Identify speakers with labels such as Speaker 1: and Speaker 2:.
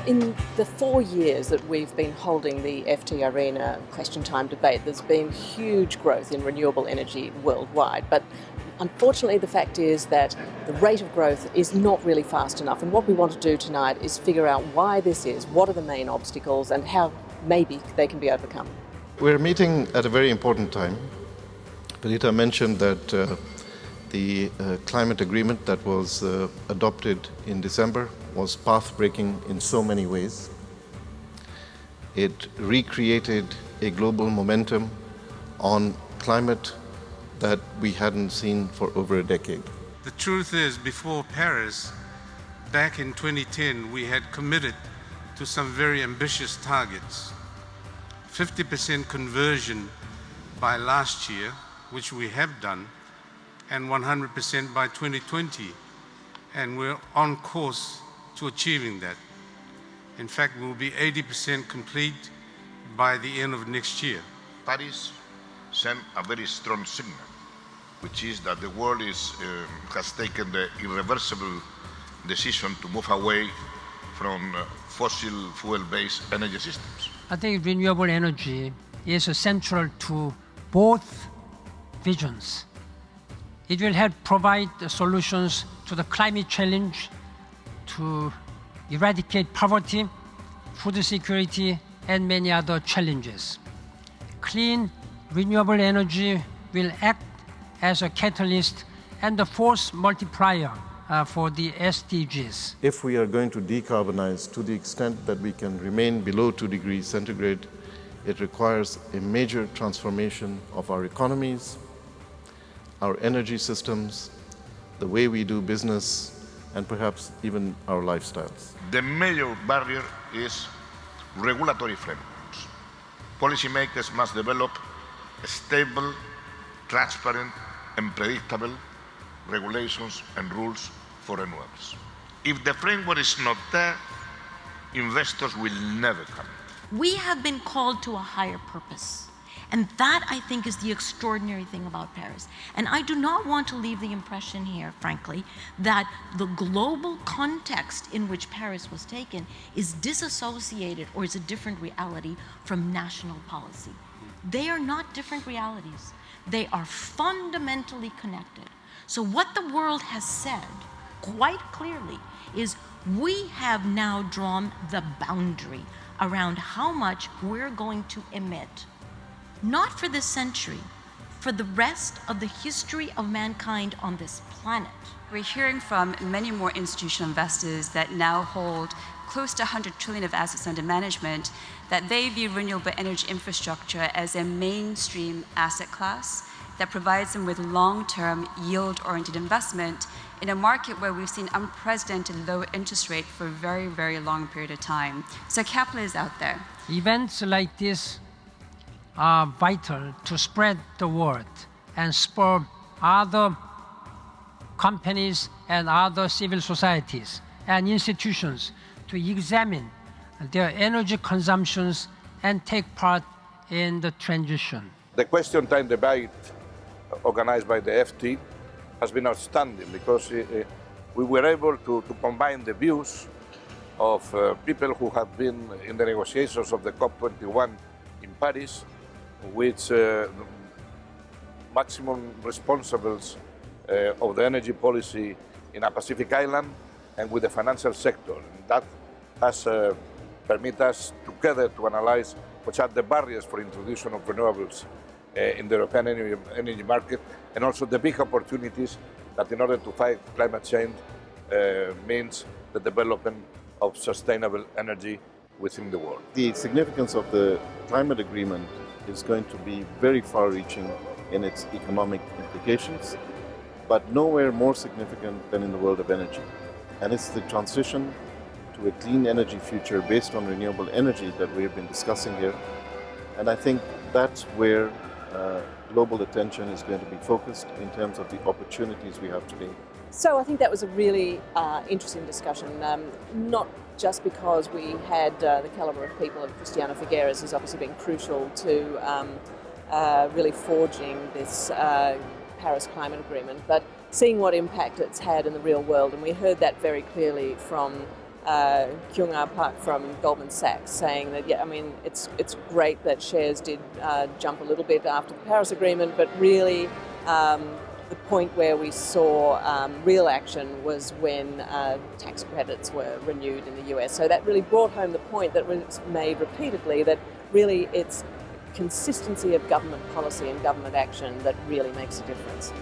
Speaker 1: In the 4 years that we've been holding the FT IRENA question time debate, there's been huge growth in renewable energy worldwide. But unfortunately, the fact is that the rate of growth is not really fast enough. And what we want to do tonight is figure out why this is, what are the main obstacles, and how maybe they can be overcome.
Speaker 2: We're meeting at a very important time. Benita mentioned that the climate agreement that was adopted in December was path-breaking in so many ways. It recreated a global momentum on climate that we hadn't seen for over a decade.
Speaker 3: The truth is, before Paris, back in 2010, we had committed to some very ambitious targets. 50% conversion by last year, which we have done, and 100% by 2020. And we're on course to achieving that. In fact, we'll be 80% complete by the end of next year.
Speaker 4: Paris sent a very strong signal, which is that the world has taken the irreversible decision to move away from fossil fuel-based energy systems.
Speaker 5: I think renewable energy is central to both visions. It will help provide solutions to the climate challenge, to eradicate poverty, food security, and many other challenges. Clean, renewable energy will act as a catalyst and the force multiplier for the SDGs.
Speaker 2: If we are going to decarbonize to the extent that we can remain below 2 degrees centigrade, it requires a major transformation of our economies, our energy systems, the way we do business, and perhaps even our lifestyles.
Speaker 4: The major barrier is regulatory frameworks. Policymakers must develop stable, transparent, and predictable regulations and rules for renewables. If the framework is not there, investors will never come.
Speaker 6: We have been called to a higher purpose. And that, I think, is the extraordinary thing about Paris. And I do not want to leave the impression here, frankly, that the global context in which Paris was taken is disassociated or is a different reality from national policy. They are not different realities. They are fundamentally connected. So what the world has said quite clearly is we have now drawn the boundary around how much we're going to emit, not for this century, for the rest of the history of mankind on this planet.
Speaker 7: We're hearing from many more institutional investors that now hold close to 100 trillion of assets under management, that they view renewable energy infrastructure as a mainstream asset class that provides them with long-term, yield-oriented investment in a market where we've seen unprecedented low interest rate for a very, very long period of time. So capital is out there.
Speaker 5: Events like this are vital to spread the word and spur other companies and other civil societies and institutions to examine their energy consumptions and take part in the transition.
Speaker 8: The question time debate organized by the FT has been outstanding because we were able to combine the views of people who have been in the negotiations of the COP21 in Paris, which maximum responsibles of the energy policy in a Pacific island and with the financial sector. And that has permitted us together to analyze which are the barriers for introduction of renewables in the European energy market, and also the big opportunities that in order to fight climate change means the development of sustainable energy within the world.
Speaker 2: The significance of the climate agreement is going to be very far-reaching in its economic implications, but nowhere more significant than in the world of energy. And it's the transition to a clean energy future based on renewable energy that we have been discussing here. And I think that's where global attention is going to be focused in terms of the opportunities we have today.
Speaker 1: So I think that was a really interesting discussion, not just because we had the calibre of people, and Christiana Figueres has obviously been crucial to really forging this Paris Climate Agreement, but seeing what impact it's had in the real world. And we heard that very clearly from Kyung-Ah Park from Goldman Sachs, saying that, yeah, I mean, it's great that shares did jump a little bit after the Paris Agreement, but really the point where we saw real action was when tax credits were renewed in the US. So that really brought home the point that was made repeatedly, that really it's consistency of government policy and government action that really makes a difference.